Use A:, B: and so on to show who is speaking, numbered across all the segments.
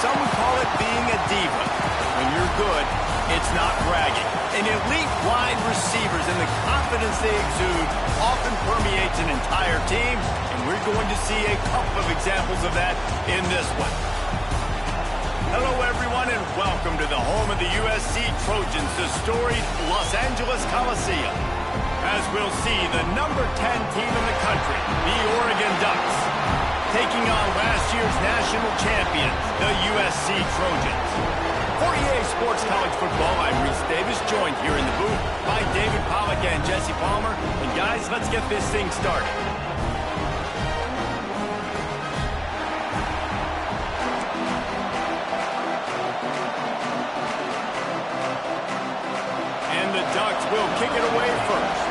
A: Some would call it being a diva. When you're good, it's not bragging. And elite wide receivers and the confidence they exude often permeates an entire team, and we're going to see a couple of examples of that in this one. Hello, everyone, and welcome to the home of the USC Trojans, the storied Los Angeles Coliseum. As we'll see, the number 10 team in the country, the Oregon Ducks, taking on last year's national champions, the USC Trojans. For EA Sports College Football, I'm Reese Davis, joined here in the booth by David Pollack and Jesse Palmer. And guys, let's get this thing started. And the Ducks will kick it away first.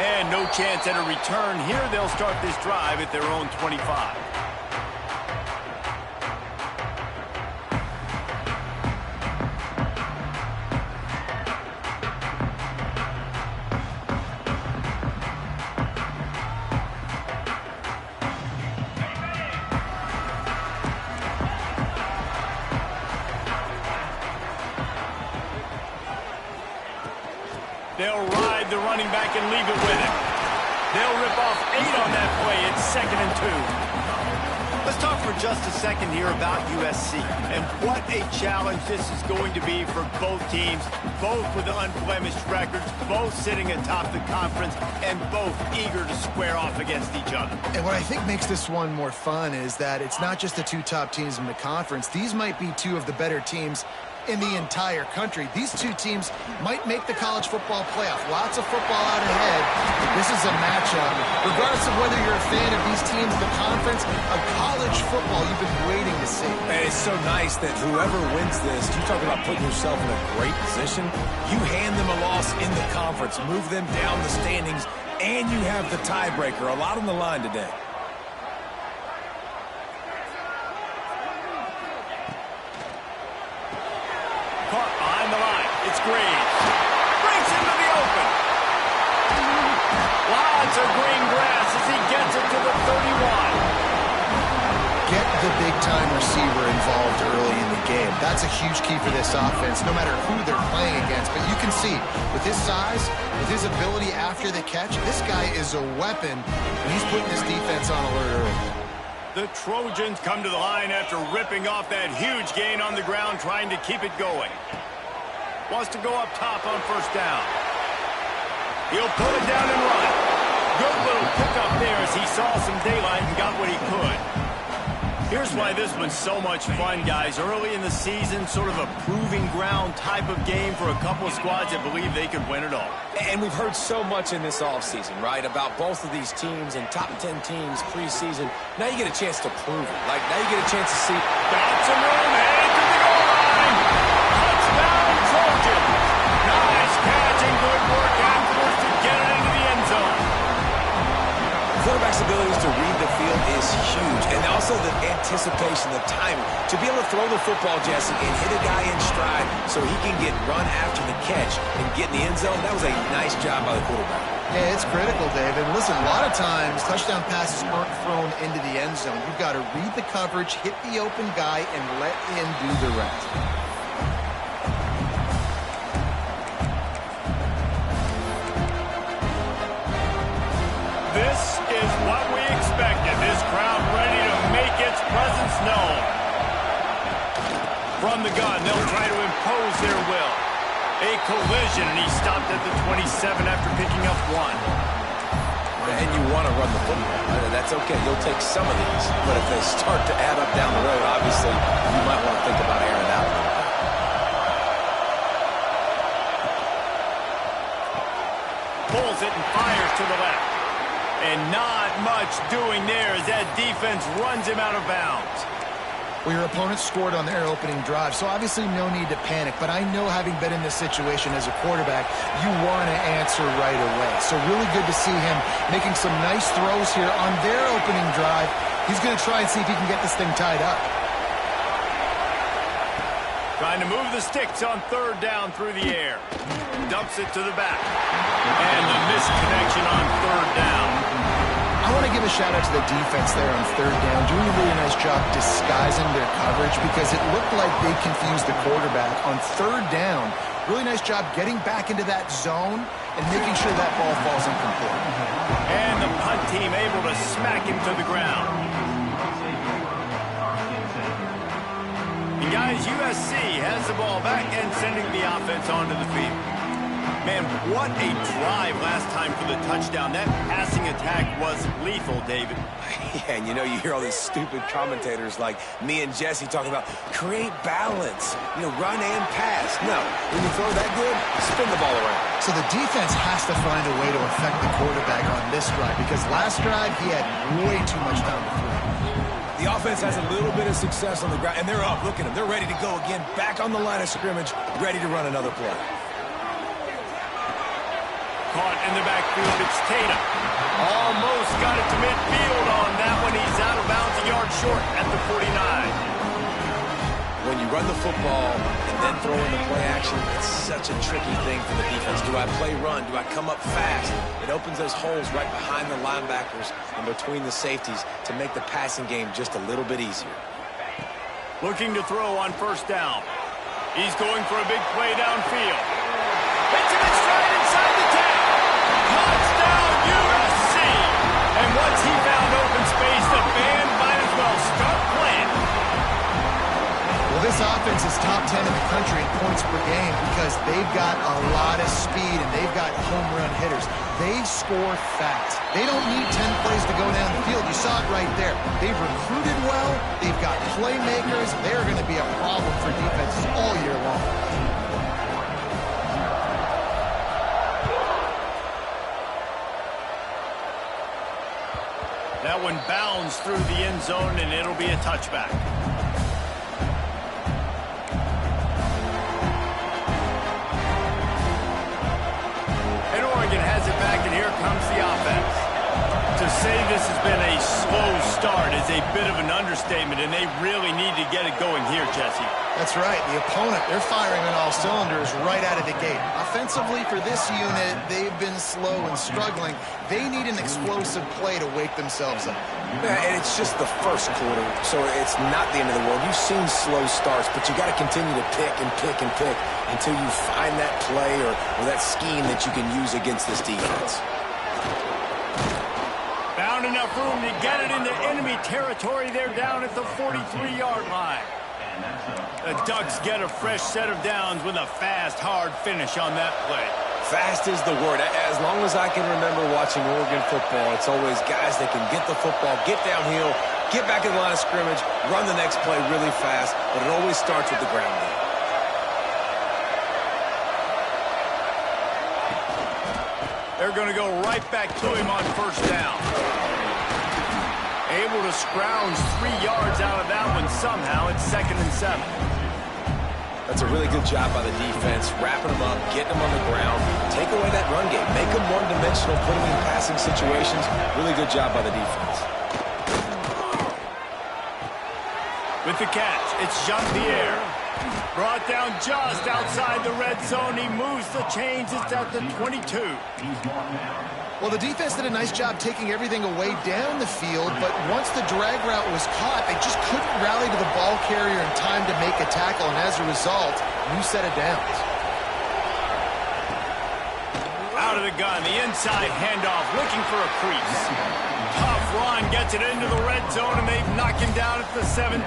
A: And no chance at a return here. They'll start this drive at their own 25. They'll ride the running back and leave it with him. They'll rip off 8 on that play. It's 2nd and 2. Let's talk for just a second here about USC and what a challenge this is going to be for both teams, both with unblemished records, both sitting atop the conference, and both eager to square off against each other.
B: And what I think makes this one more fun is that it's not just the two top teams in the conference. These might be two of the better teams in the entire country. These two teams might make the college football playoff. Lots of football out ahead. This is a matchup. Regardless of whether you're a fan of these teams in the conference, a college football you've been waiting to see.
C: And it's so nice that whoever wins this, you talk about putting yourself in a great position, you hand them a loss in the conference, move them down the standings, and you have the tiebreaker. A lot on the line today.
A: Caught behind the line. It's Green. Breaks into the open. Lots of green grass as he gets it to the 31.
B: Get the big-time receiver involved early in the game. That's a huge key for this offense, no matter who they're playing against. But you can see, with his size, with his ability after the catch, this guy is a weapon, and he's putting his defense on alert early.
A: The Trojans come to the line after ripping off that huge gain on the ground, trying to keep it going. Wants to go up top on first down. He'll put it down and run. Good little pickup there as he saw some daylight and got what he could. Here's why this one's so much fun, guys. Early in the season, sort of a proving ground type of game for a couple of squads that believe they could win it all.
C: And we've heard so much in this offseason, right, about both of these teams and top 10 teams preseason. Now you get a chance to prove it. Like, now you get a chance to see.
A: Got some room, headed to the goal line. Touchdown, Trojans. Nice catch and good work afterwards to get it into the end zone.
C: Quarterback's abilities to read the field is huge, and also the anticipation, the timing. To be able to throw the football, Jesse, and hit a guy in stride so he can get run after the catch and get in the end zone, that was a nice job by the quarterback.
B: Yeah, it's critical, David. Listen, a lot of times, touchdown passes aren't thrown into the end zone. You've got to read the coverage, hit the open guy, and let him do the rest.
A: This is what we expected. This crowd ready to make its presence known. From the gun, they'll try to impose their will. A collision, and he stopped at the 27 after picking up 1.
C: And you want to run the football. That's okay. You'll take some of these. But if they start to add up down the road, obviously, you might want to think about airing it out a little bit.
A: Pulls it and fires to the left. And not much doing there as that defense runs him out of bounds.
B: Well, your opponent scored on their opening drive, so obviously no need to panic. But I know, having been in this situation as a quarterback, you want to answer right away. So really good to see him making some nice throws here on their opening drive. He's going to try and see if he can get this thing tied up.
A: Trying to move the sticks on third down through the air. Dumps it to the back. And the missed connection on third down.
B: I want to give a shout out to the defense there on third down, doing a really nice job disguising their coverage because it looked like they confused the quarterback on third down. Really nice job getting back into that zone and making sure that ball falls incomplete.
A: And the punt team able to smack him to the ground. And guys, USC has the ball back and sending the offense onto the field. Man, what a drive last time for the touchdown. That passing attack was lethal, David.
C: Yeah, and you know, you hear all these stupid commentators like me and Jesse talking about create balance, you know, run and pass. No, when you throw that good, spin the ball around.
B: So the defense has to find a way to affect the quarterback on this drive because last drive he had way too much time to throw.
C: The offense has a little bit of success on the ground, and they're up. Look at them. They're ready to go again, back on the line of scrimmage, ready to run another play.
A: Caught in the backfield, it's Tatum. Almost got it to midfield on that one. He's out of bounds, a yard short at the 49.
C: When you run the football and then throw in the play action, it's such a tricky thing for the defense. Do I play run? Do I come up fast? It opens those holes right behind the linebackers and between the safeties to make the passing game just a little bit easier.
A: Looking to throw on first down. He's going for a big play downfield. Hits him in stride inside the 10. Touchdown, USC! And once he found open space, the band might as well start playing.
B: Well, this offense is top 10 in the country in points per game because they've got a lot of speed and they've got home run hitters. They score fast. They don't need 10 plays to go down the field. You saw it right there. They've recruited well. They've got playmakers. They're going to be a problem for defenses all year long.
A: That one bounds through the end zone, and it'll be a touchback. And Oregon has it back, and here comes the offense. To say this has been a slow start is a bit of an understatement, and they really need to get it going here, Jesse.
B: That's right. The opponent, they're firing on all cylinders right out of the gate. Offensively, for this unit, they've been slow and struggling. They need an explosive play to wake themselves up.
C: Yeah, and it's just the first quarter, so it's not the end of the world. You've seen slow starts, but you got to continue to pick and pick and pick until you find that play or that scheme that you can use against this defense.
A: Found enough room to get it into enemy territory. They're down at the 43-yard line. The Ducks get a fresh set of downs with a fast, hard finish on that play.
C: Fast is the word. As long as I can remember watching Oregon football, it's always guys that can get the football, get downhill, get back in the line of scrimmage, run the next play really fast, but it always starts with the ground game.
A: They're going to go right back to him on first down. Able to scrounge 3 yards out of that one somehow. It's 2nd and 7.
C: That's a really good job by the defense, wrapping them up, getting them on the ground, take away that run game, make them one-dimensional, put them in passing situations. Really good job by the defense.
A: With the catch, it's Jean-Pierre. Brought down just outside the red zone. He moves the chains. It's at the 22.
B: Well, the defense did a nice job taking everything away down the field, but once the drag route was caught, they just couldn't rally to the ball carrier in time to make a tackle, and as a result, new set of downs.
A: Out of the gun, the inside handoff, looking for a crease. Tough run, gets it into the red zone, and they've knocked him down at the 17.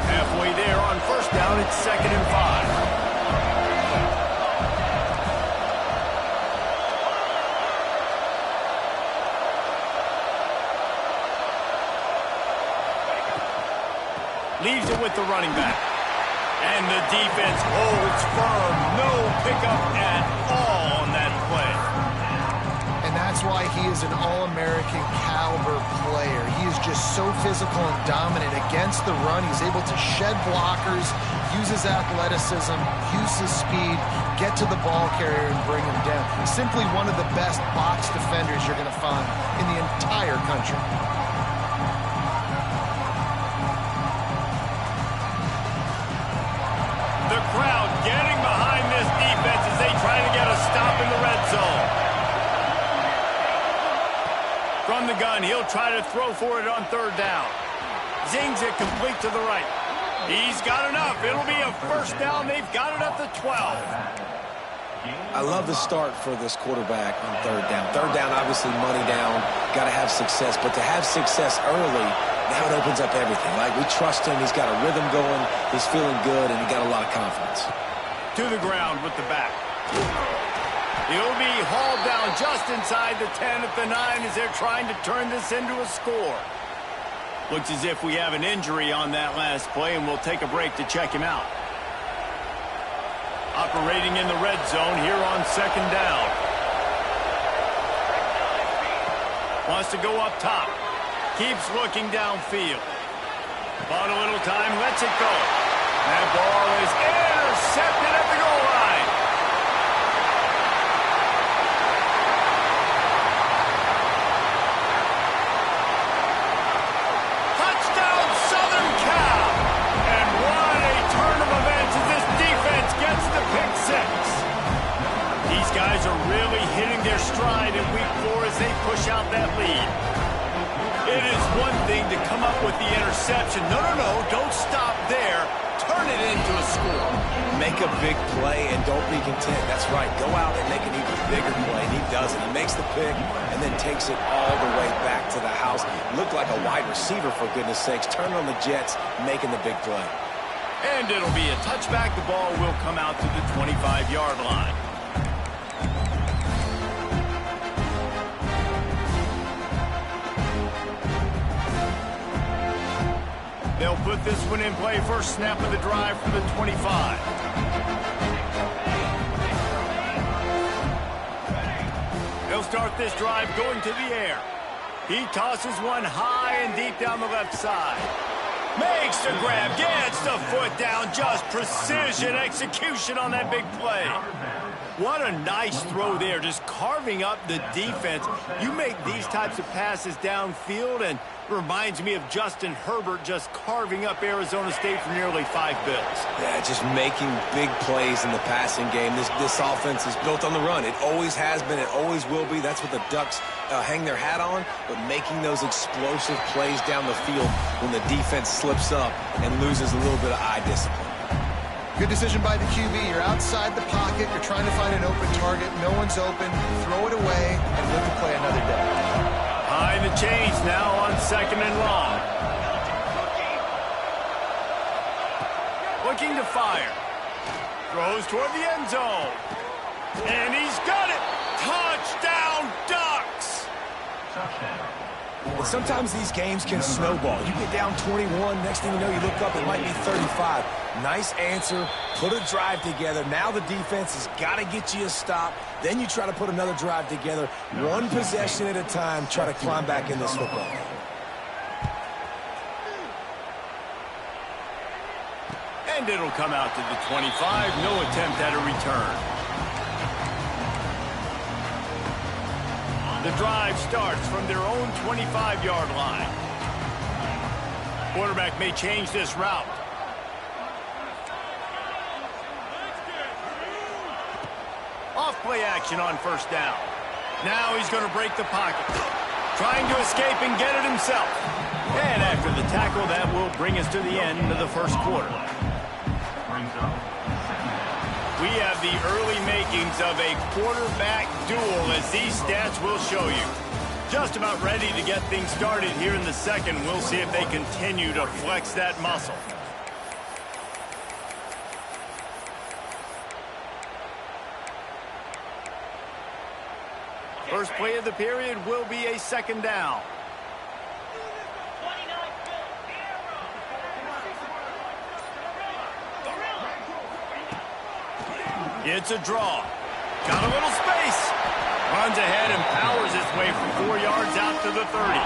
A: Halfway there on first down, it's 2nd and 5. Leaves it with the running back. And the defense holds firm. No pickup at all on that play.
B: And that's why he is an All-American caliber player. He is just so physical and dominant against the run. He's able to shed blockers, use his athleticism, use his speed, get to the ball carrier and bring him down. Simply one of the best box defenders you're going to find in the entire country.
A: The crowd getting behind this defense as they try to get a stop in the red zone. and he'll try to throw for it on third down. Zings it complete to the right. He's got enough. It'll be a first down. They've got it at the 12.
C: I love the start for this quarterback on third down. Third down, obviously, money down. Got to have success. But to have success early, now it opens up everything. Like, we trust him. He's got a rhythm going. He's feeling good, and he got a lot of confidence.
A: To the ground with the back. He'll be hauled down just inside the 10 at the 9 as they're trying to turn this into a score. Looks as if we have an injury on that last play, and we'll take a break to check him out. Operating in the red zone here on second down. Wants to go up top. Keeps looking downfield. Bought a little time, lets it go. That ball is intercepted at the goal line. Touchdown, Southern Cal. And what a turn of events as this defense gets the pick six. These guys are really hitting their stride in week 4 as they push out that lead. It is one thing to come up with the interception. No, don't stop there. Turn it into a score.
C: Make a big play and don't be content. That's right. Go out and make an even bigger play. And he does it. He makes the pick and then takes it all the way back to the house. Looked like a wide receiver, for goodness sakes. Turn on the Jets, making the big play.
A: And it'll be a touchback. The ball will come out to the 25-yard line. They'll put this one in play. First snap of the drive for the 25. He'll start this drive going to the air. He tosses one high and deep down the left side. Makes the grab, gets the foot down. Just precision execution on that big play. What a nice throw there, just carving up the defense. You make these types of passes downfield, and reminds me of Justin Herbert just carving up Arizona State for nearly 5 bills.
C: Yeah, just making big plays in the passing game. This offense is built on the run. It always has been. It always will be. That's what the Ducks hang their hat on, but making those explosive plays down the field when the defense slips up and loses a little bit of eye discipline.
B: Good decision by the QB. You're outside the pocket. You're trying to find an open target. No one's open. Throw it away and live to play another day.
A: High the chains now on second and long. Looking to fire. Throws toward the end zone. And he's got it. Touchdown, Ducks.
C: But sometimes these games can snowball. You get down 21, next thing you know, you look up, it might be 35. Nice answer, put a drive together. Now the defense has got to get you a stop. Then you try to put another drive together. One possession at a time, try to climb back in this football game.
A: And it'll come out to the 25. No attempt at a return. The drive starts from their own 25-yard line. Quarterback may change this route. Off play action on first down. Now he's going to break the pocket. Trying to escape and get it himself. And after the tackle, that will bring us to the end of the first quarter. We have the early makings of a quarterback duel, as these stats will show you. Just about ready to get things started here in the second. We'll see if they continue to flex that muscle. First play of the period will be a second down. It's a draw. Got a little space. Runs ahead and powers his way from 4 yards out to the 30.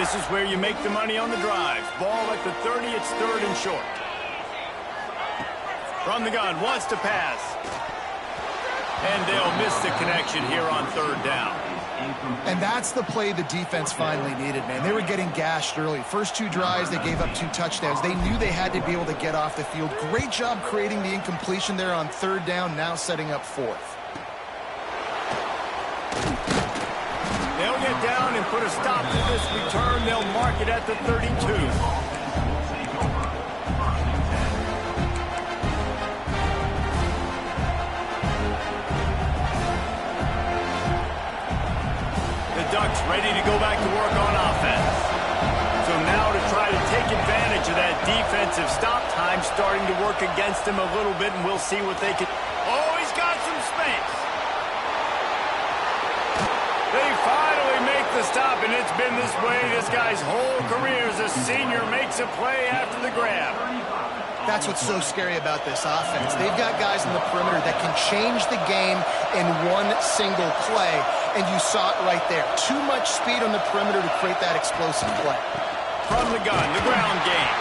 A: This is where you make the money on the drives. Ball at the 30. It's third and short. From the gun, wants to pass. And they'll miss the connection here on third down.
B: And that's the play the defense finally needed, man. They were getting gashed early. First 2 drives, they gave up 2 touchdowns. They knew they had to be able to get off the field. Great job creating the incompletion there on third down, now setting up fourth.
A: put a stop to this return. They'll mark it at the 32. The Ducks ready to go back to work on offense. So now to try to take advantage of that defensive stop time starting to work against him a little bit, and we'll see what they can... Oh, he's got some space. They finally make the stop, and it's been this way this guy's whole career as a senior. Makes a play after the grab.
B: That's what's so scary about this offense. They've got guys in the perimeter that can change the game in one single play, and you saw it right there. Too much speed on the perimeter to create that explosive play.
A: From the gun, the ground game.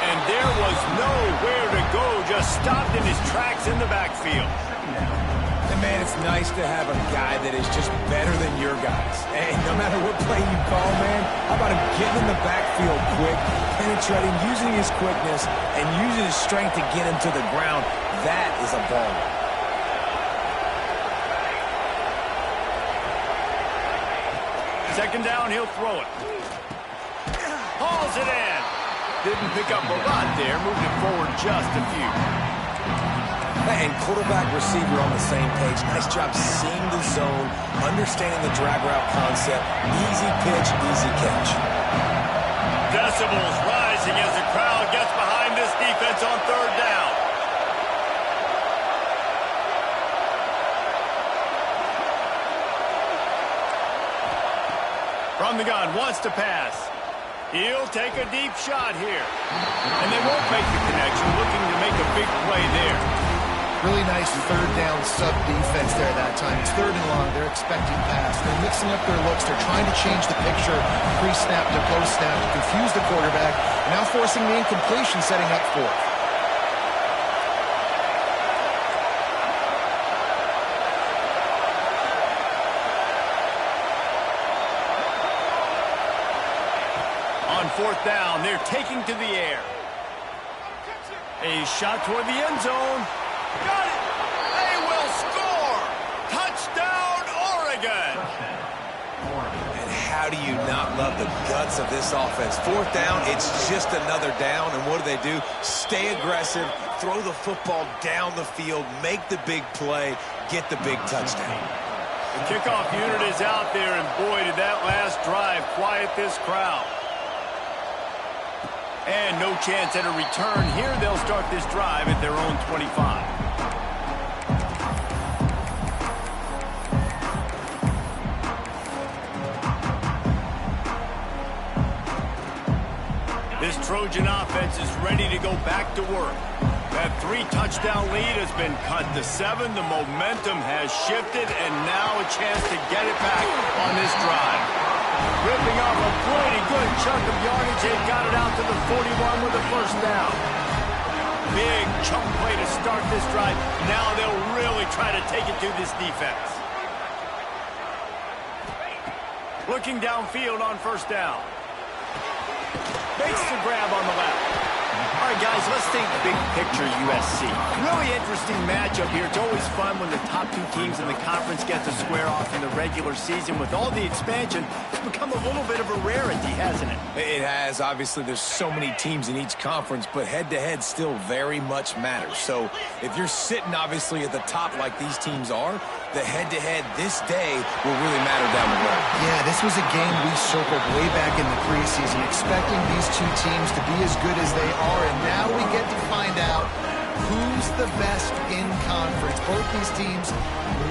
A: And there was nowhere to go, just stopped in his tracks in the backfield.
C: And, man, it's nice to have a guy that is just better than your guys. Hey, no matter what play you call, man, how about him getting in the backfield quick, penetrating, using his quickness, and using his strength to get him to the ground. That is a ball.
A: Second down, he'll throw it. Hauls it in. Didn't pick up a lot there, moving it forward just a few.
C: And quarterback, receiver on the same page. Nice job seeing the zone, understanding the drag route concept. Easy pitch, easy catch.
A: Decibels rising as the crowd gets behind this defense on third down. From the gun, wants to pass. He'll take a deep shot here. And they won't make the connection, looking to make a big play there.
B: Really nice third down sub-defense there that time. It's third and long. They're expecting pass. They're mixing up their looks. They're trying to change the picture pre-snap to post-snap to confuse the quarterback. Now forcing the incompletion, setting up fourth.
A: On fourth down, they're taking to the air. A shot toward the end zone. Got it! They will score! Touchdown, Oregon!
C: And how do you not love the guts of this offense? Fourth down, it's just another down, and what do? Stay aggressive, throw the football down the field, make the big play, get the big touchdown.
A: The kickoff unit is out there, and boy, did that last drive quiet this crowd. And no chance at a return here. They'll start this drive at their own 25. This Trojan offense is ready to go back to work. That 3-touchdown lead has been cut to 7. The momentum has shifted, and now a chance to get it back on this drive. Ripping off a pretty good chunk of yardage. They got it out to the 41 with a first down. Big chunk play to start this drive. Now they'll really try to take it to this defense. Looking downfield on first down. Makes the grab on the left. All right, guys, let's think big picture USC. Really interesting matchup here. It's always fun when the top two teams in the conference get to square off in the regular season. With all the expansion, it's become a little bit of a rarity, hasn't it?
C: It has. Obviously, there's so many teams in each conference, but head-to-head still very much matters. So if you're sitting, obviously, at the top like these teams are, the head-to-head this day will really matter down the road.
B: Yeah, this was a game we circled way back in the preseason, expecting these two teams to be as good as they are, and now we get to find out who's the best in conference. Both these teams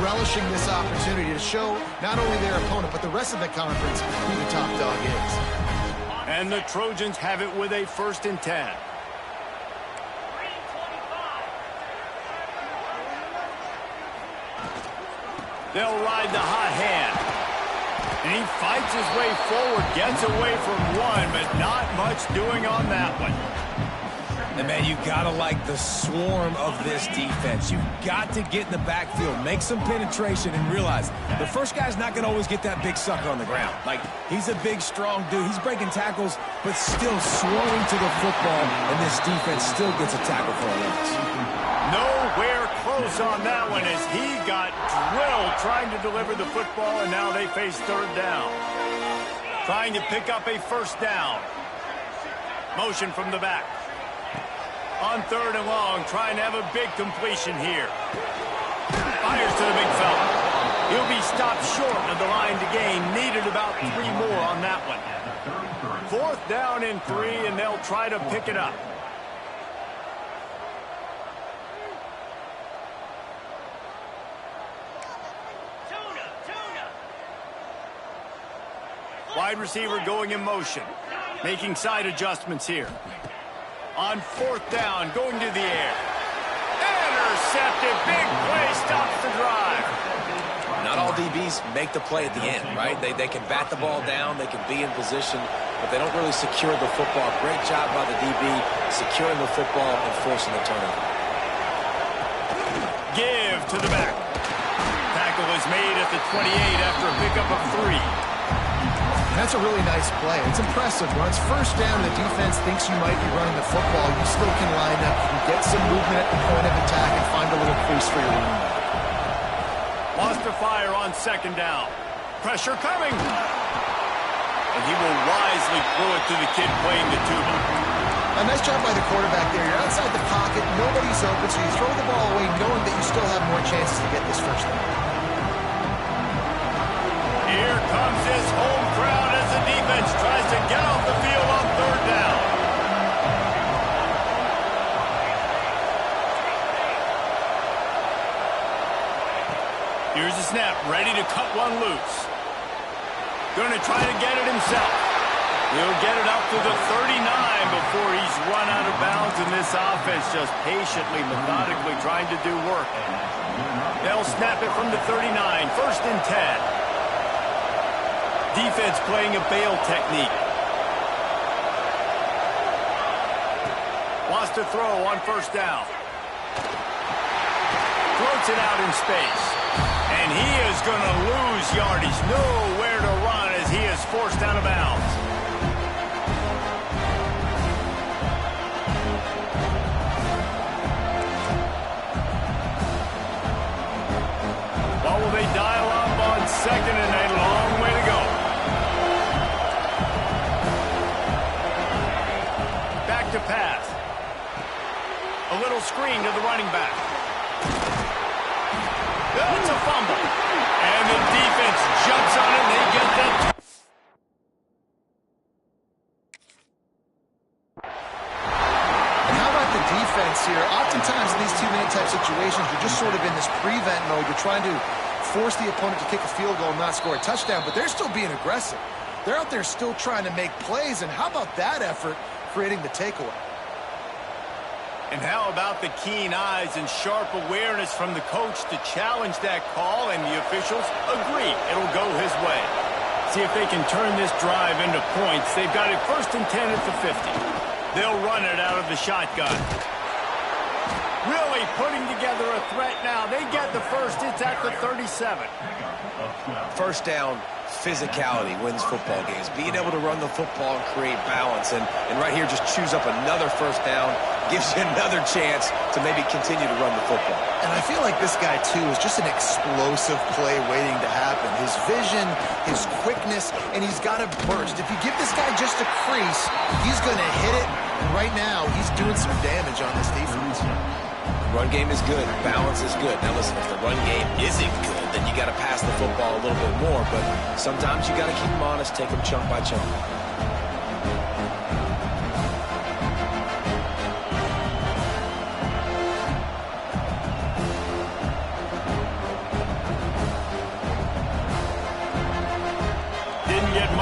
B: relishing this opportunity to show not only their opponent, but the rest of the conference who the top dog is.
A: And the Trojans have it with a 1st and 10. They'll ride the hot hand. And he fights his way forward, gets away from one, but not much doing on that one.
C: And, man, you got to like the swarm of this defense. You've got to get in the backfield, make some penetration, and realize the first guy's not going to always get that big sucker on the ground. Like, he's a big, strong dude. He's breaking tackles, but still swarming to the football, and this defense still gets a tackle for a loss.
A: Nowhere close close on that one as he got drilled trying to deliver the football, and now they face third down. Trying to pick up a first down. Motion from the back. On third and long, trying to have a big completion here. Fires to the big fella. He'll be stopped short of the line to gain. Needed about 3 more on that one. Fourth down and 3, and they'll try to pick it up. Wide receiver going in motion. Making side adjustments here. On fourth down, going to the air. Intercepted. Big play stops the drive.
C: Not all DBs make the play at the end, right? They can bat the ball down, they can be in position, but they don't really secure the football. Great job by the DB securing the football and forcing the turnover.
A: Give to the back. Tackle is made at the 28 after a pickup of 3.
B: That's a really nice play. It's impressive. When it's first down and the defense thinks you might be running the football, you still can line up and get some movement at the point of attack and find a little crease for your running back.
A: Lost to fire on second down. Pressure coming. And he will wisely throw it to the kid playing the tuba.
B: A nice job by the quarterback there. You're outside the pocket. Nobody's open, so you throw the ball away knowing that you still have more chances to get this first down.
A: Here comes his home crowd as the defense tries to get off the field on third down. Here's the snap, ready to cut one loose. Going to try to get it himself. He'll get it up to the 39 before he's run out of bounds, and this offense just patiently, methodically trying to do work. They'll snap it from the 39, first and 10. Defense playing a bail technique. Wants to throw on first down. Floats it out in space. And he is going to lose yardage. Nowhere to run as he is forced out of bounds. What will they dial up on second and a long way to go? To pass. A little screen to the running back. It's a fumble. And the defense jumps on it. They get that.
B: And how about the defense here? Oftentimes in these two-minute type situations, you're just sort of in this prevent mode. You're trying to force the opponent to kick a field goal and not score a touchdown, but they're still being aggressive. They're out there still trying to make plays, and how about that effort creating the takeaway?
A: And how about the keen eyes and sharp awareness from the coach to challenge that call, and the officials agree it'll go his way. See if they can turn this drive into points. They've got it first and 10 at the 50. They'll run it out of the shotgun. Really putting together a threat now. They get the first. It's at the 37.
C: First down, physicality wins football games. Being able to run the football and create balance. And right here, just choose up another first down. Gives you another chance to maybe continue to run the football.
B: And I feel like this guy, too, is just an explosive play waiting to happen. His vision, his quickness, and he's got to burst. If you give this guy just a crease, he's going to hit it. And right now, he's doing some damage on this defense.
C: Run game is good. Balance is good. Now, listen, if the run game isn't good, then you got to pass the football a little bit more. But sometimes you got to keep them honest, take them chunk by chunk.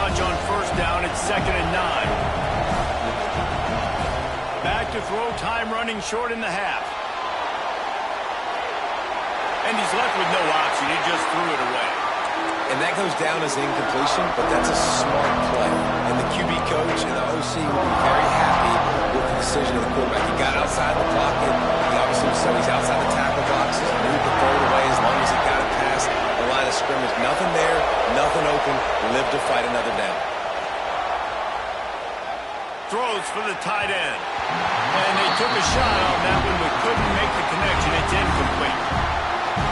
A: On first down, it's second and 9. Back to throw, time running short in the half. And he's left with no option. He just threw it away.
C: And that goes down as an incompletion, but that's a smart play. And the QB coach and the OC will be very happy with the decision of the quarterback. He got outside the pocket. He obviously said he's outside the tackle boxes, moved the throw it away as long as he got it past the line of scrimmage. Nothing there, nothing open. Live to fight another down.
A: throws for the tight end. And they took a shot on that one, but couldn't make the connection. It's incomplete.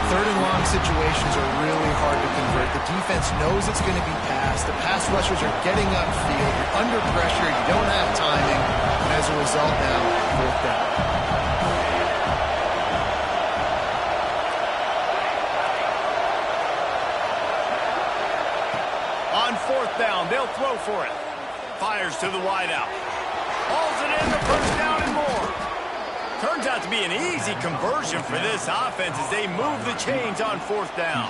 B: Third and long situations are really hard to convert. The defense knows it's going to be passed. The pass rushers are getting upfield. You're under pressure. You don't have timing. And as a result now, fourth down.
A: On fourth down, they'll throw for it. Fires to the wideout. Hauls it in, the first down and more. Turns out to be an easy conversion for this offense as they move the chains on fourth down.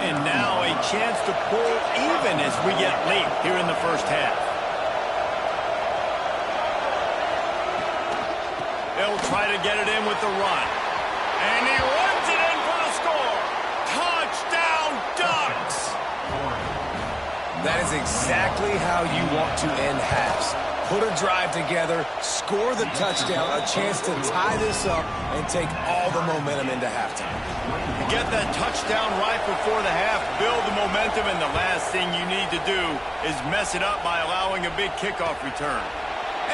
A: And now a chance to pull even as we get late here in the first half. They'll try to get it in with the run. And he runs it in for the score. Touchdown, Ducks!
C: That is exactly how you want to end halves. Put a drive together, score the touchdown, a chance to tie this up and take all the momentum into halftime.
A: Get that touchdown right before the half, build the momentum, and the last thing you need to do is mess it up by allowing a big kickoff return.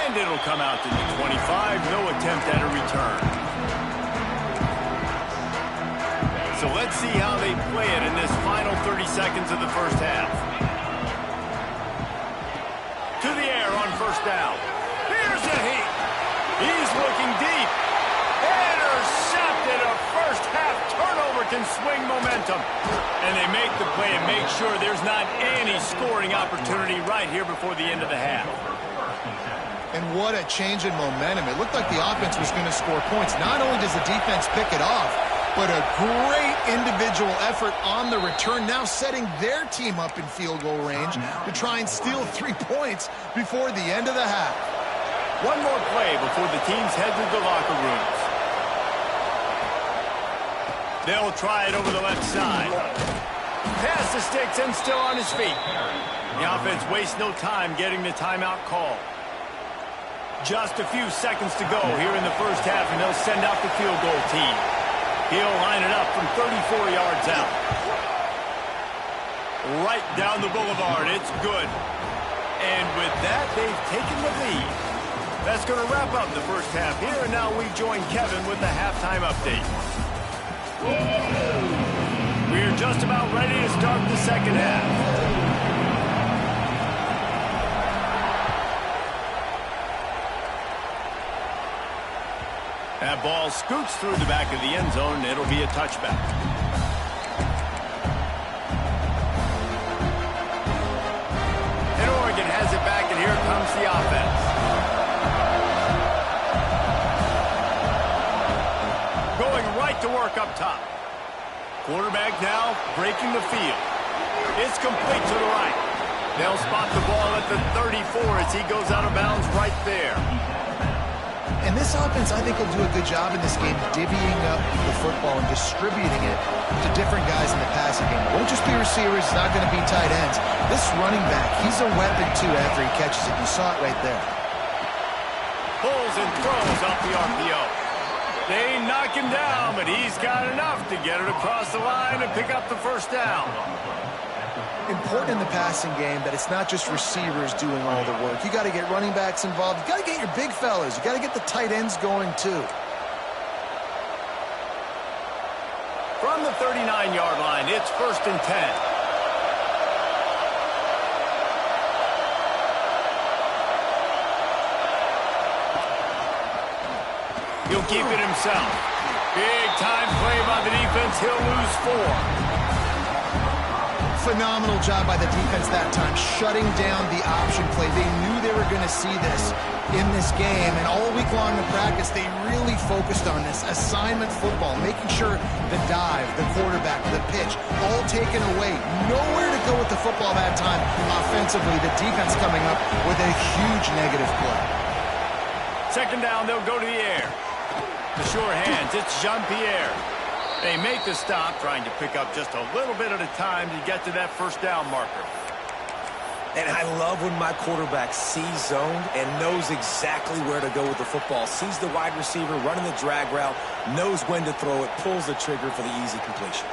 A: And it'll come out to the 25, no attempt at a return. So let's see how they play it in this final 30 seconds of the first half. To the air on first down. Here's a heat. He's looking deep. Intercepted. A first half turnover can swing momentum. And they make the play and make sure there's not any scoring opportunity right here before the end of the half.
B: And what a change in momentum. It looked like the offense was going to score points. Not only does the defense pick it off, but a great individual effort on the return, now setting their team up in field goal range to try and steal 3 points before the end of the half.
A: One more play before the teams head to the locker rooms. They'll try it over the left side. Pass the sticks and still on his feet. The offense wastes no time getting the timeout call. Just a few seconds to go here in the first half, and they'll send out the field goal team. He'll line it up from 34 yards out. Right down the boulevard. It's good. And with that, they've taken the lead. That's going to wrap up the first half here, and now we join Kevin with the halftime update. We're just about ready to start the second half. That ball scoots through the back of the end zone, and it'll be a touchback. And Oregon has it back, and here comes the offense. Going right to work up top. Quarterback now breaking the field. It's complete to the right. They'll spot the ball at the 34 as he goes out of bounds right there.
B: And this offense, I think, will do a good job in this game divvying up the football and distributing it to different guys in the passing game. It won't just be receivers. It's not going to be tight ends. This running back, he's a weapon, too, after he catches it. You saw it right there.
A: Pulls and throws off the RPO. They knock him down, but he's got enough to get it across the line and pick up the first down.
B: Important in the passing game that it's not just receivers doing all the work. You got to get running backs involved. You got to get your big fellas. You got to get the tight ends going too.
A: From the 39-yard line, it's 1st and 10. He'll keep it himself. Big time play by the defense. He'll lose 4.
B: Phenomenal job by the defense that time, shutting down the option play. They knew they were going to see this in this game, and all week long in practice, they really focused on this assignment football, making sure the dive, the quarterback, the pitch, all taken away. Nowhere to go with the football that time offensively. The defense coming up with a huge negative play.
A: Second down, they'll go to the air. The sure hands, it's Jean-Pierre. They make the stop, trying to pick up just a little bit at a time to get to that first down marker.
C: And I love when my quarterback sees zoned and knows exactly where to go with the football. Sees the wide receiver running the drag route, knows when to throw it, pulls the trigger for the easy completion.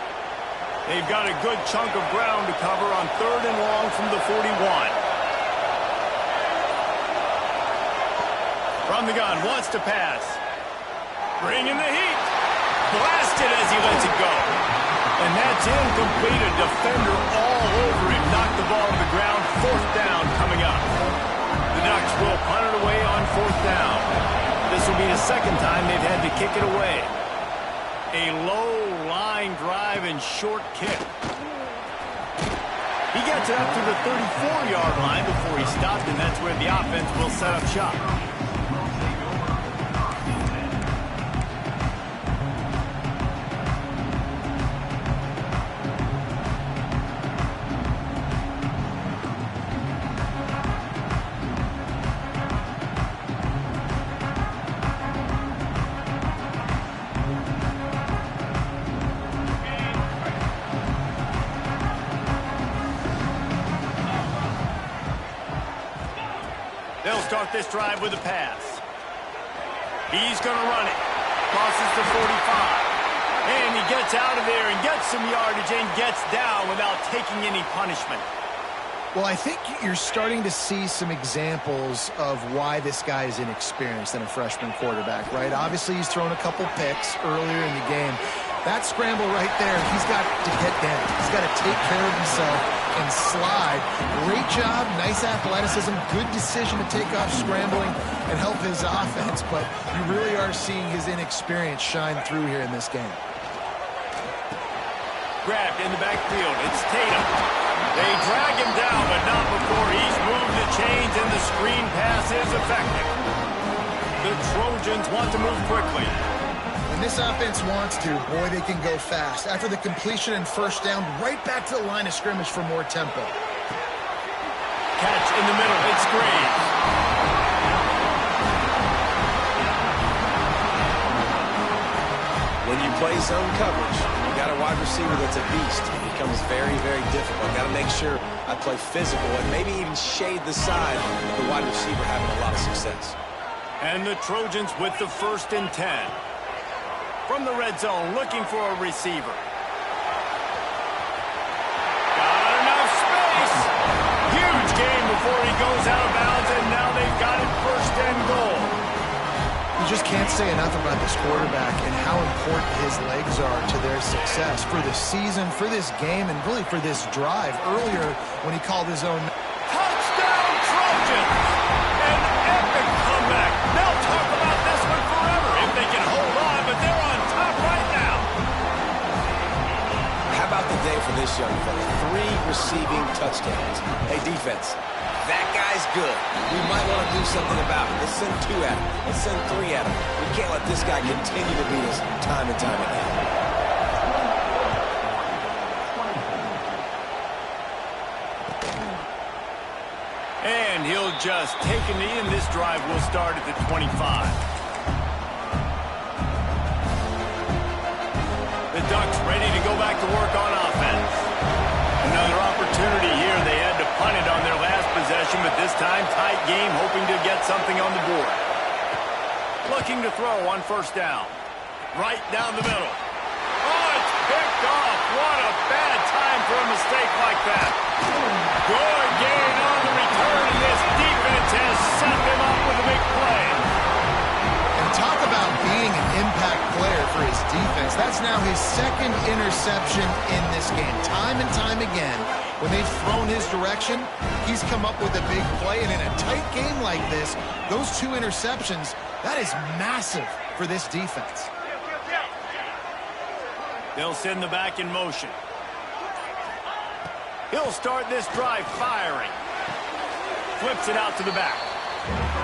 A: They've got a good chunk of ground to cover on 3rd and long from the 41. From the gun, wants to pass. Bringing the heat. Blasted as he lets it go. And that's incomplete. A defender all over him. Knocked the ball to the ground. 4th down coming up. The Ducks will punt it away on 4th down. This will be the 2nd time they've had to kick it away. A low line drive and short kick. He gets it up to the 34-yard line before he stopped, and that's where the offense will set up shop. They'll start this drive with a pass. He's going to run it. Crosses the 45. And he gets out of there and gets some yardage and gets down without taking any punishment.
B: Well, I think you're starting to see some examples of why this guy is inexperienced than a freshman quarterback, right? Obviously, he's thrown a couple picks earlier in the game. That scramble right there, he's got to get down. He's got to take care of himself and slide. Great job, nice athleticism, good decision to take off scrambling and help his offense, but you really are seeing his inexperience shine through here in this game.
A: Grabbed in the backfield, it's Tatum. They drag him down, but not before he's moved the chains and the screen pass is effective. The Trojans want to move quickly.
B: When this offense wants to, boy, they can go fast. After the completion and 1st down, right back to the line of scrimmage for more tempo.
A: Catch in the middle, it's Graves.
C: When you play zone coverage, you got a wide receiver that's a beast. It becomes very, very difficult. Got to make sure I play physical and maybe even shade the side of the wide receiver having a lot of success.
A: And the Trojans with the 1st and 10. From the red zone, looking for a receiver. Got enough space. Huge gain before he goes out of bounds, and now they've got it 1st and goal.
B: You just can't say enough about this quarterback and how important his legs are to their success for the season, for this game, and really for this drive. Earlier, when he called his own...
A: Touchdown, Trojans! An epic comeback. They'll talk about this one forever if they can hold on, but they're on top right now.
C: How about the day for this young fella? 3 receiving touchdowns. Hey, defense, that guy's good. We might want to do something about it. Let's send 2 at him. Let's send 3 at him. We can't let this guy continue to beat us time and time again.
A: And he'll just take a knee, and this drive will start at the 25. The Ducks ready to go back to work on offense. Another opportunity here. They had to punt it on their last possession, but this time tight game, hoping to get something on the board. Looking to throw on 1st down. Right down the middle. Oh, it's picked off. What a bad time for a mistake like that. Good gain on the return, and this defense has set them up with a big play.
B: And talk about being an impact player for his defense. That's now his 2nd interception in this game. Time and time again, when they've thrown his direction, he's come up with a big play. And in a tight game like this, those 2 interceptions, that is massive for this defense.
A: They'll send the back in motion. He'll start this drive firing. Flips it out to the back.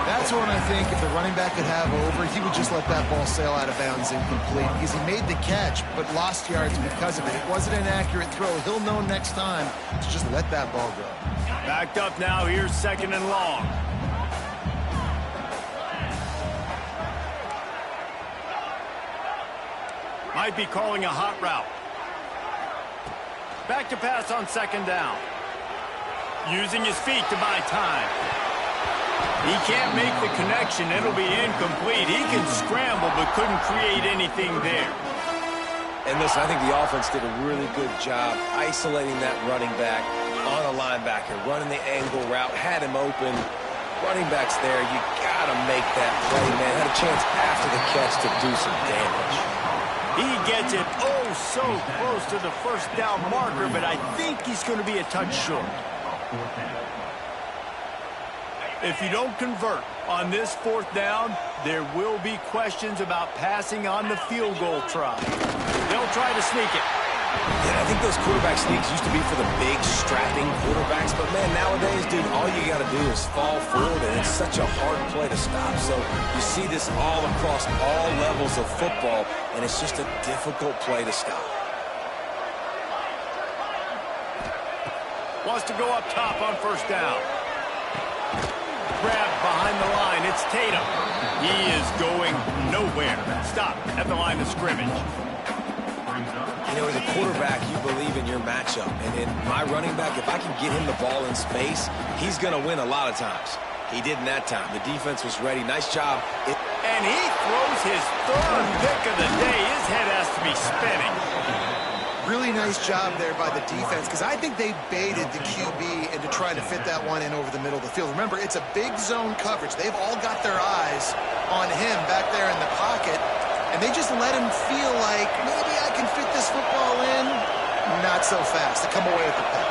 B: That's one I think if the running back could have over, he would just let that ball sail out of bounds incomplete because he made the catch but lost yards because of it. It wasn't an accurate throw. He'll know next time to just let that ball go.
A: Backed up now. Here's 2nd and long. Might be calling a hot route. Back to pass on 2nd down. Using his feet to buy time. He can't make the connection. It'll be incomplete. He can scramble but couldn't create anything there.
C: And listen, I think the offense did a really good job isolating that running back on a linebacker, running the angle route, had him open. Running back's there. You got got to make that play, man. Had a chance after the catch to do some damage.
A: He gets it so close to the first down marker, but I think he's going to be a touch short. If you don't convert on this fourth down, there will be questions about passing on the field goal try. They'll try to sneak it.
C: Yeah, I think those quarterback sneaks used to be for the big, strapping quarterbacks. But, man, nowadays, dude, all you got to do is fall forward, and it's such a hard play to stop. So you see this all across all levels of football, and it's just a difficult play to stop.
A: Wants to go up top on first down. Grabbed behind the line. It's Tatum. He is going nowhere. Stop at the line of scrimmage.
C: You know, as a quarterback, you believe in your matchup. And in my running back, if I can get him the ball in space, he's going to win a lot of times. He didn't that time. The defense was ready. Nice job.
A: And he throws his third pick of the day. His head has to be spinning.
B: Really nice job there by the defense, because I think they baited the QB into trying to fit that one in over the middle of the field. Remember, it's a big zone coverage. They've all got their eyes on him back there in the pocket, and they just let him feel like, maybe I can fit this football in. Not so fast. They come away with the pick.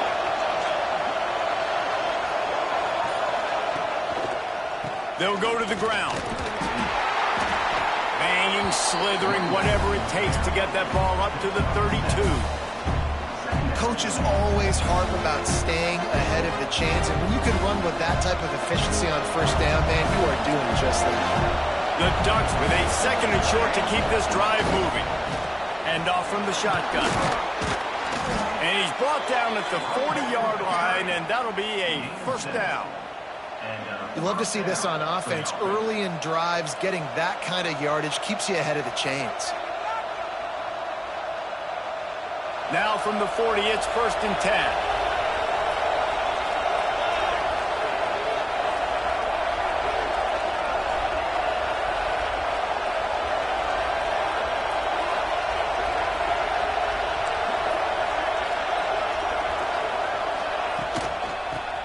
A: They'll go to the ground. Banging, slithering, whatever it takes to get that ball up to the 32.
B: Coaches always harp about staying ahead of the chains, and when you can run with that type of efficiency on first down, man, you are doing just that.
A: The Ducks with a second and short to keep this drive moving. End off from the shotgun. And he's brought down at the 40-yard line, and that'll be a first down.
B: You love to see this on offense. Early in drives, getting that kind of yardage keeps you ahead of the chains.
A: Now from the 40, it's 1st and 10.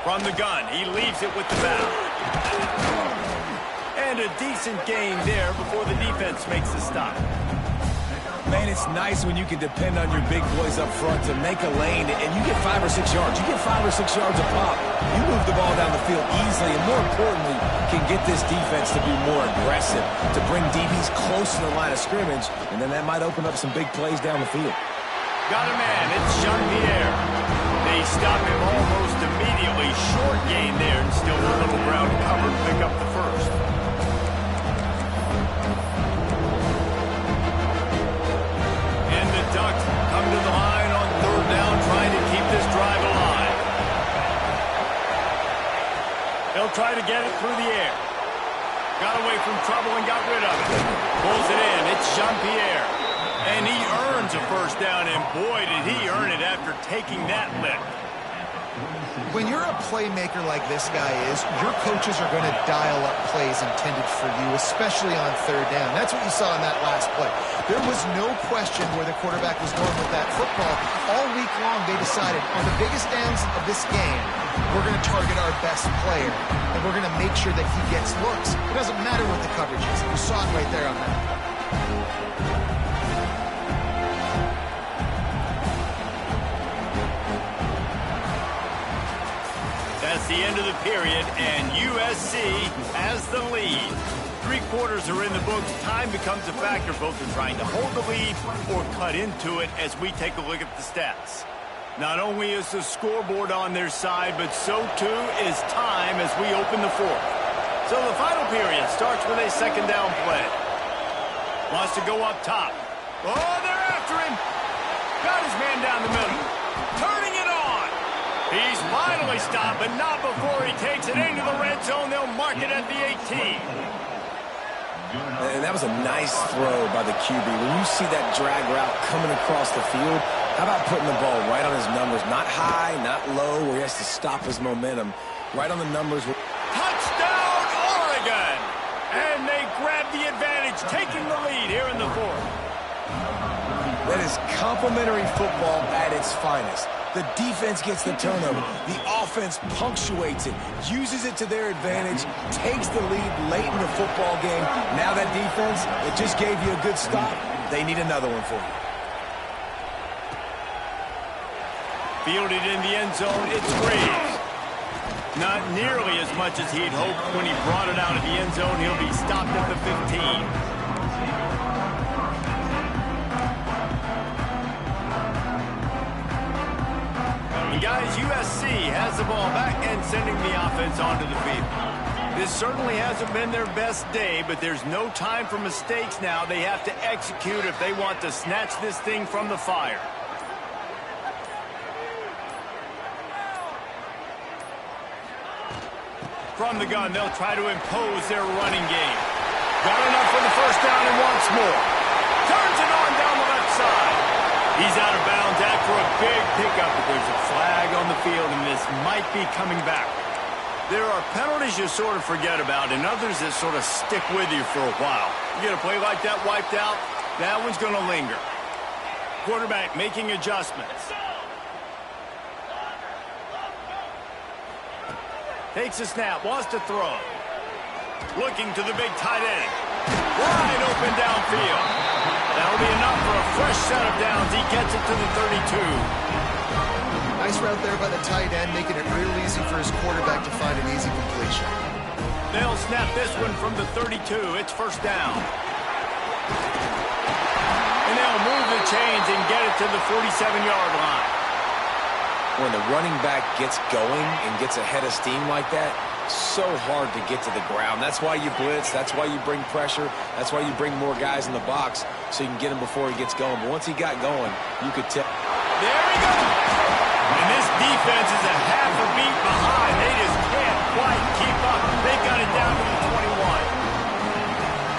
A: From the gun, he leaves it with the bound. And a decent gain there before the defense makes the stop.
C: Man, it's nice when you can depend on your big boys up front to make a lane, and you get 5 or 6 yards. You get 5 or 6 yards a pop. You move the ball down the field easily, and more importantly, can get this defense to be more aggressive, to bring DBs close to the line of scrimmage, and then that might open up some big plays down the field.
A: Got a man. It's Jean-Pierre. They stop him almost immediately. Short gain there, and still a little ground covered. Pick up the first. And the Ducks come to the line on third down, trying to keep this drive alive. They'll try to get it through the air. Got away from trouble and got rid of it. Pulls it in. It's Jean-Pierre. And he earns a first down, and boy, did he earn it after taking that lick.
B: When you're a playmaker like this guy is, your coaches are going to dial up plays intended for you, especially on third down. That's what you saw in that last play. There was no question where the quarterback was going with that football. All week long, they decided, on the biggest downs of this game, we're going to target our best player, and we're going to make sure that he gets looks. It doesn't matter what the coverage is. You saw it right there on that.
A: That's the end of the period, and USC has the lead. 3 quarters are in the books. Time becomes a factor, both in trying to hold the lead or cut into it as we take a look at the stats. Not only is the scoreboard on their side, but so too is time as we open the fourth. So the final period starts with a second down play. Wants to go up top. Oh, they're after him. Got his man down the middle. Turning it on. He's finally stopped, but not before he takes it into the red zone. They'll mark it at the 18.
C: And that was a nice throw by the QB. When you see that drag route coming across the field, how about putting the ball right on his numbers? Not high, not low, where he has to stop his momentum. Right on the numbers.
A: Touchdown, Oregon! And they grab the advantage, taking the lead here in the fourth.
C: That is complimentary football at its finest. The defense gets the turnover. The offense punctuates it, uses it to their advantage, takes the lead late in the football game. Now that defense, it just gave you a good stop. They need another one for you.
A: Fielded in the end zone, it's Reeves. Not nearly as much as he'd hoped when he brought it out of the end zone. He'll be stopped at the 15. And guys, USC has the ball back and sending the offense onto the field. This certainly hasn't been their best day, but there's no time for mistakes now. They have to execute if they want to snatch this thing from the fire. From the gun, they'll try to impose their running game. Got enough for the first down and wants more. Turns it on down the left side. He's out of bounds after a big pickup, but there's a flag on the field, and this might be coming back. There are penalties you sort of forget about and others that sort of stick with you for a while. You get a play like that wiped out, that one's going to linger. Quarterback making adjustments. Takes a snap, wants to throw. Looking to the big tight end. Wide open downfield. That'll be enough for a fresh set of downs. He gets it to the 32.
B: Nice route there by the tight end, making it real easy for his quarterback to find an easy completion.
A: They'll snap this one from the 32. It's first down. And they'll move the chains and get it to the 47-yard line.
C: When the running back gets going and gets ahead of steam like that, so hard to get to the ground. That's why you blitz. That's why you bring pressure. That's why you bring more guys in the box so you can get him before he gets going. But once he got going, you could tell.
A: There he goes. And this defense is a half a beat behind. They just can't quite keep up. They got it down to the 21.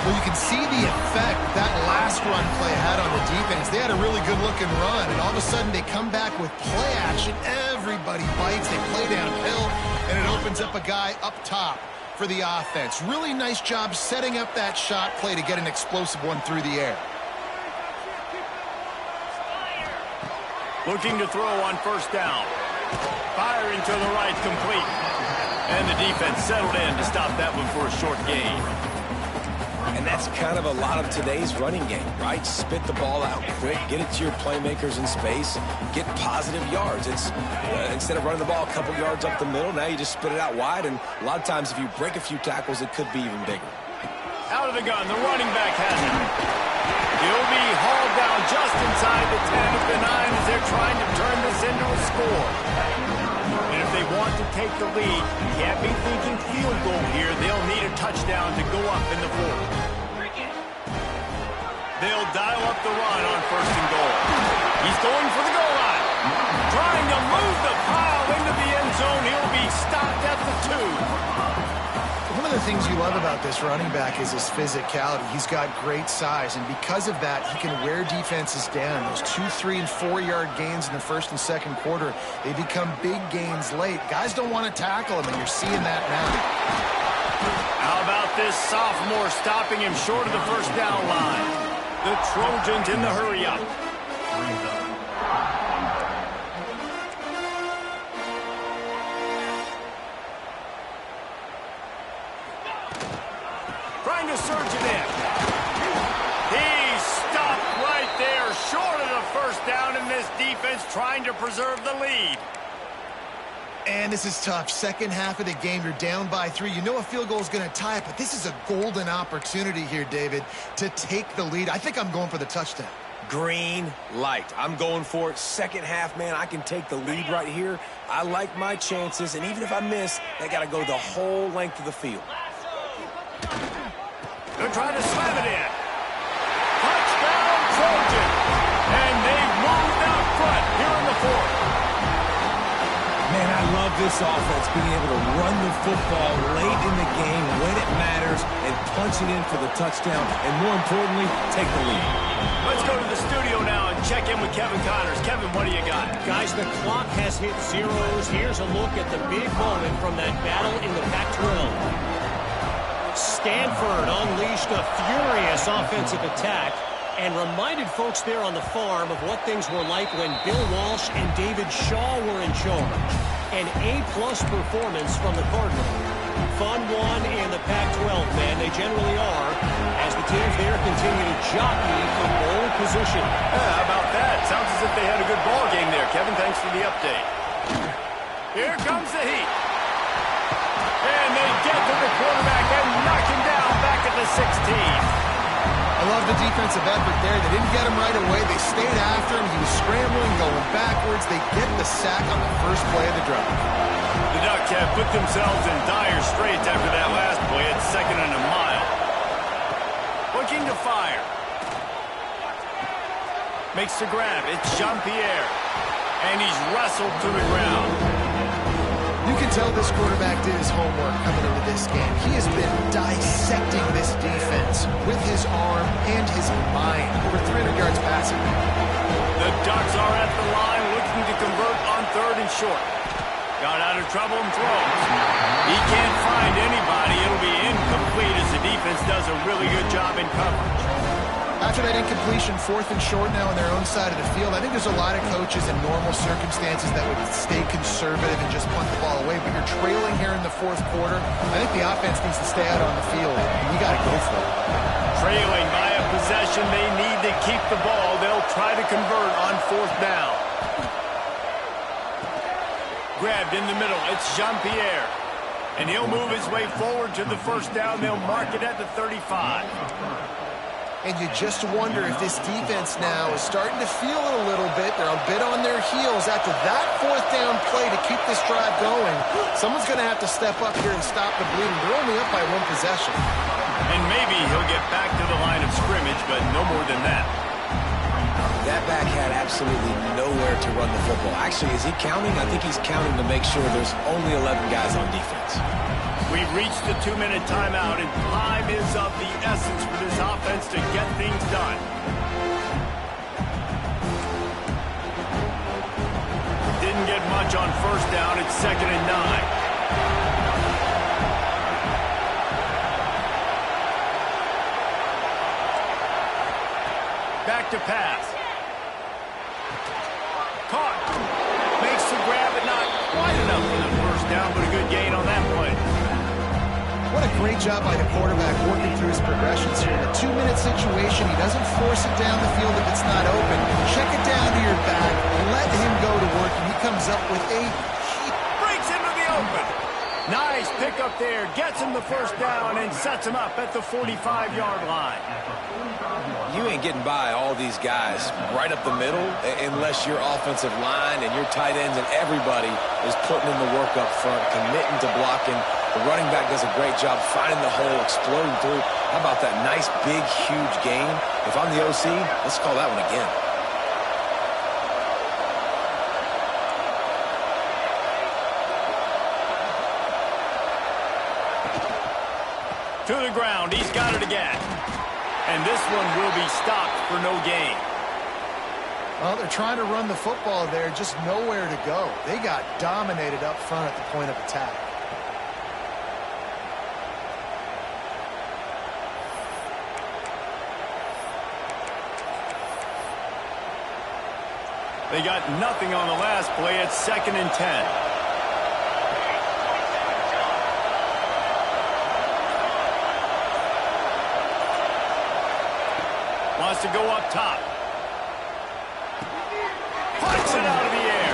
B: Well, you can see the effect that last run play had on the defense. They had a really good-looking run, and all of a sudden they come back with play action. Everybody bites. They play downhill, and it opens up a guy up top for the offense. Really nice job setting up that shot play to get an explosive one through the air.
A: Looking to throw on first down. Firing to the right, complete. And the defense settled in to stop that one for a short gain.
C: And that's kind of a lot of today's running game, right? Spit the ball out quick, get it to your playmakers in space, get positive yards. It's instead of running the ball a couple yards up the middle, now you just spit it out wide, and a lot of times if you break a few tackles, it could be even bigger.
A: Out of the gun, the running back has it. He'll be hauled down just inside the 10 of the 9 as they're trying to turn this into a score. And if they want to take the lead, can't be thinking field goal here. They'll need a touchdown to go up in the fourth. They'll dial up the run on first and goal. He's going for the goal line. Trying to move the pile into the end zone. He'll be stopped at the 2.
B: One of the things you love about this running back is his physicality. He's got great size, and because of that, he can wear defenses down. Those 2, 3, and 4-yard gains in the first and second quarter, they become big gains late. Guys don't want to tackle him, and you're seeing that now.
A: How about this sophomore stopping him short of the first down line? The Trojans in the hurry-up. Trying to surge it in. He's stopped right there, short of the first down, and this defense trying to preserve the lead.
B: And this is tough. Second half of the game, you're down by 3. You know a field goal is going to tie it, but this is a golden opportunity here, David, to take the lead. I think I'm going for the touchdown.
C: Green light. I'm going for it. Second half, man, I can take the lead right here. I like my chances, and even if I miss, they got to go the whole length of the field.
A: They're trying to slam it in. Touchdown, Trojan. And they've moved out front here in the fourth.
C: Man, I love this offense, being able to run the football late in the game when it matters and punch it in for the touchdown, and more importantly, take the lead.
A: Let's go to the studio now and check in with Kevin Connors. Kevin, what do you got?
D: Guys, the clock has hit zeros. Here's a look at the big moment from that battle in the Pac-12. Stanford unleashed a furious offensive attack. and reminded folks there on the farm of what things were like when Bill Walsh and David Shaw were in charge. An A-plus performance from the Cardinals. Fun one in the Pac-12, man. They generally are, as the teams there continue to jockey for bowl position.
A: How about that? Sounds as if they had a good ball game there. Kevin, thanks for the update. Here comes the heat. And they get to the quarterback and knock him down back at the 16.
B: I love the defensive effort there. They didn't get him right away. They stayed after him. He was scrambling, going backwards. They get the sack on the first play of the drive.
A: The Ducks have put themselves in dire straits after that last play at 2nd and a mile. Looking to fire. Makes the grab. It's Jean-Pierre. And he's wrestled to the ground.
B: You can tell this quarterback did his homework coming into this game. He has been dissecting this defense with his arm and his mind. Over 300 yards passing.
A: The Ducks are at the line looking to convert on 3rd and short. Got out of trouble and throws. He can't find anybody. It'll be incomplete as the defense does a really good job in coverage.
B: After that incompletion, 4th and short now on their own side of the field, I think there's a lot of coaches in normal circumstances that would stay conservative and just punt the ball away. But you're trailing here in the 4th quarter. I think the offense needs to stay out on the field. You got to go for it.
A: Trailing by a possession, they need to keep the ball. They'll try to convert on 4th down. Grabbed in the middle. It's Jean-Pierre. And he'll move his way forward to the 1st down. They'll mark it at the 35.
B: And you just wonder if this defense now is starting to feel it a little bit. They're a bit on their heels after that 4th down play to keep this drive going. Someone's going to have to step up here and stop the bleeding. They're only up by 1 possession.
A: And maybe he'll get back to the line of scrimmage, but no more than that.
C: That back had absolutely nowhere to run the football. Actually, is he counting? I think he's counting to make sure there's only 11 guys on defense.
A: We've reached the 2-minute timeout, and time is of the essence for this offense to get things done. Didn't get much on 1st down. It's 2nd and 9. Back to pass. Caught. Makes the grab, but not quite enough for the 1st down, but a good gain on that play.
B: What a great job by the quarterback working through his progressions here. In a 2-minute situation, he doesn't force it down the field if it's not open. Check it down to your back. Let him go to work, and he comes up with a...
A: Breaks into the open. Nice pickup there. Gets him the 1st down and sets him up at the 45-yard line.
C: You ain't getting by all these guys right up the middle unless your offensive line and your tight ends and everybody is putting in the work up front, committing to blocking. The running back does a great job finding the hole, exploding through. How about that nice, big, huge gain? If I'm the OC, let's call that one again.
A: To the ground. He's got it again. And this one will be stopped for no gain.
B: Well, they're trying to run the football there, just nowhere to go. They got dominated up front at the point of attack.
A: They got nothing on the last play. It's 2nd and 10. Wants to go up top. Puts it out of the air.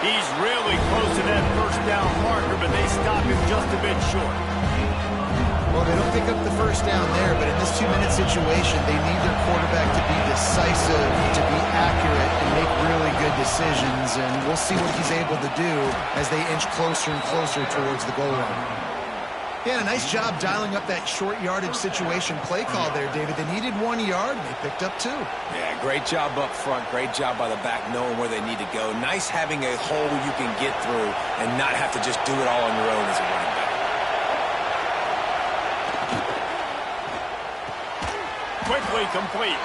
A: He's really close to that 1st down marker, but they stop him just a bit short.
B: Well, they don't pick up the 1st down there, but in this 2-minute situation, they need their quarterback to be decisive, to be accurate, and make really good decisions, and we'll see what he's able to do as they inch closer and closer towards the goal line. Yeah, a nice job dialing up that short yardage situation play call there, David. They needed 1 yard, and they picked up 2.
C: Yeah, great job up front. Great job by the back knowing where they need to go. Nice having a hole you can get through and not have to just do it all on your own as a running back.
A: Quickly complete.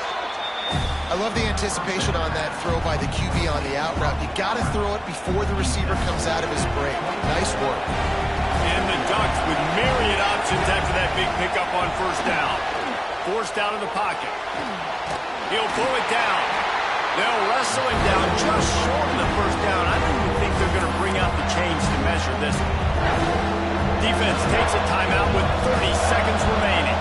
B: I love the anticipation on that throw by the QB on the out route. You got to throw it before the receiver comes out of his break. Nice work.
A: And the Ducks with myriad options after that big pickup on 1st down. Forced out of the pocket. He'll pull it down. They'll wrestle him down just short of the first down. I don't even think they're going to bring out the chains to measure this one. Defense takes a timeout with 30 seconds remaining.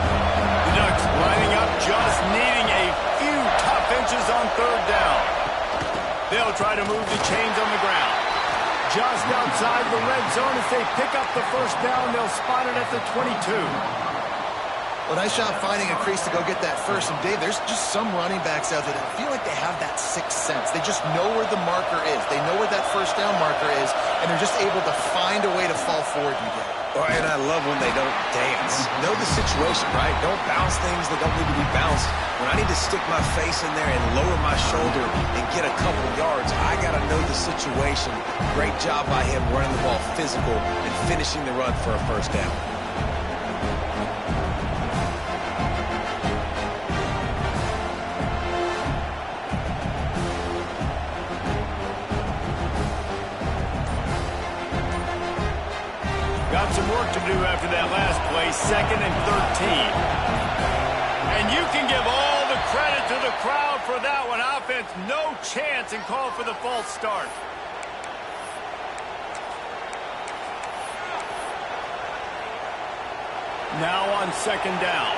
A: The Ducks lining up, just needing a few tough inches on third down. They'll try to move the chains on the ground. Just outside the red zone as they pick up the first down. They'll spot it at the 22.
B: Well, nice job finding a crease to go get that first. And, Dave, there's just some running backs out there that feel like they have that sixth sense. They just know where the marker is. They know where that first down marker is, and they're just able to find a way to fall forward and get it.
C: Oh, and I love when they don't dance. Know the situation, right? Don't bounce things that don't need to be bounced. When I need to stick my face in there and lower my shoulder and get a couple yards, I got to know the situation. Great job by him running the ball physical and finishing the run for a first down.
A: Got some work to do after that last play, 2nd and 13. And you can give all the credit to the crowd for that one. Offense, no chance, and call for the false start. Now on 2nd down.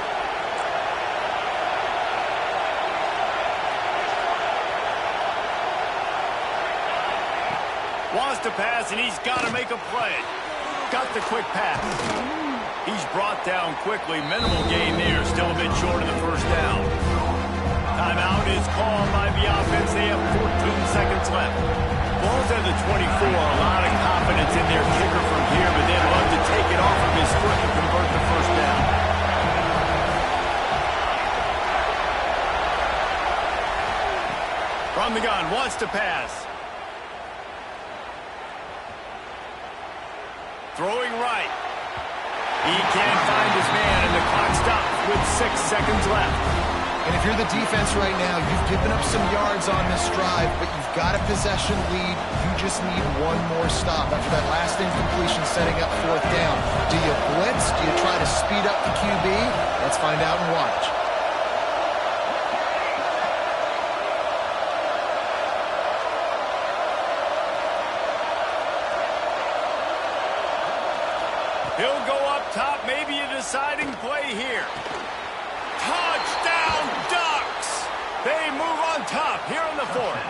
A: Wants to pass, and he's got to make a play. Got the quick pass. He's brought down quickly. Minimal gain there. Still a bit short of the first down. Timeout is called by the offense. They have 14 seconds left. Ball's at the 24. A lot of confidence in their kicker from here, but they'd love to take it off of his foot and convert the first down. From the gun, wants to pass. Throwing right. He can't find his man, and the clock stops with 6 seconds left.
B: And if you're the defense right now, you've given up some yards on this drive, but you've got a possession lead. You just need one more stop after that last incompletion setting up 4th down. Do you blitz? Do you try to speed up the QB? Let's find out and watch.
A: He'll go up top, maybe a deciding play here. Touchdown, Ducks! They move on top here in the 4th.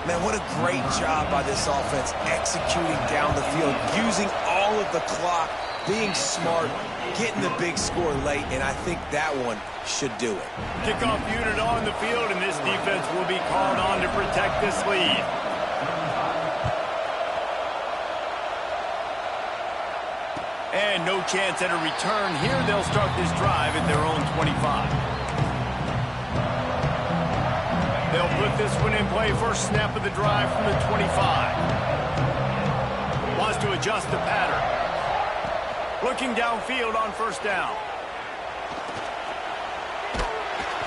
C: Man, what a great job by this offense executing down the field, using all of the clock, being smart, getting the big score late, and I think that one should do it.
A: Kickoff unit on the field, and this defense will be called on to protect this lead. And no chance at a return here. They'll start this drive at their own 25. They'll put this one in play. First snap of the drive from the 25. Wants to adjust the pattern. Looking downfield on first down.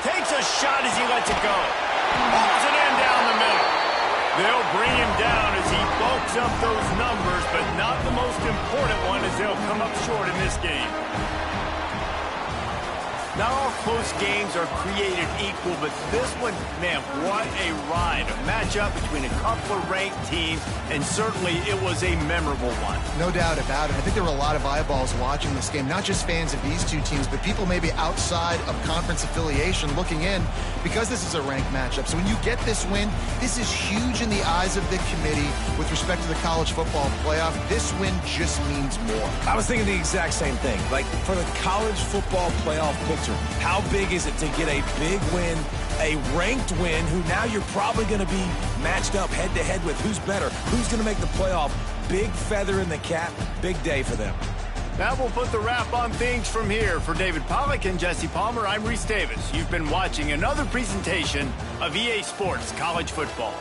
A: Takes a shot as he lets it go. Pulls it in down the middle. They'll bring him down as he bulks up those numbers, but not the most important one as they'll come up short in this game. Not all close games are created equal, but this one, man, what a ride. A matchup between a couple of ranked teams, and certainly it was a memorable one.
B: No doubt about it. I think there were a lot of eyeballs watching this game, not just fans of these two teams, but people maybe outside of conference affiliation looking in because this is a ranked matchup. So when you get this win, this is huge in the eyes of the committee with respect to the college football playoff. This win just means more.
C: I was thinking the exact same thing. Like, for the college football playoff picture, how big is it to get a big win, a ranked win, who now you're probably going to be matched up head-to-head with who's better, who's going to make the playoff. Big feather in the cap, big day for them.
A: That will put the wrap on things from here. For David Pollack and Jesse Palmer, I'm Reese Davis. You've been watching another presentation of EA Sports College Football.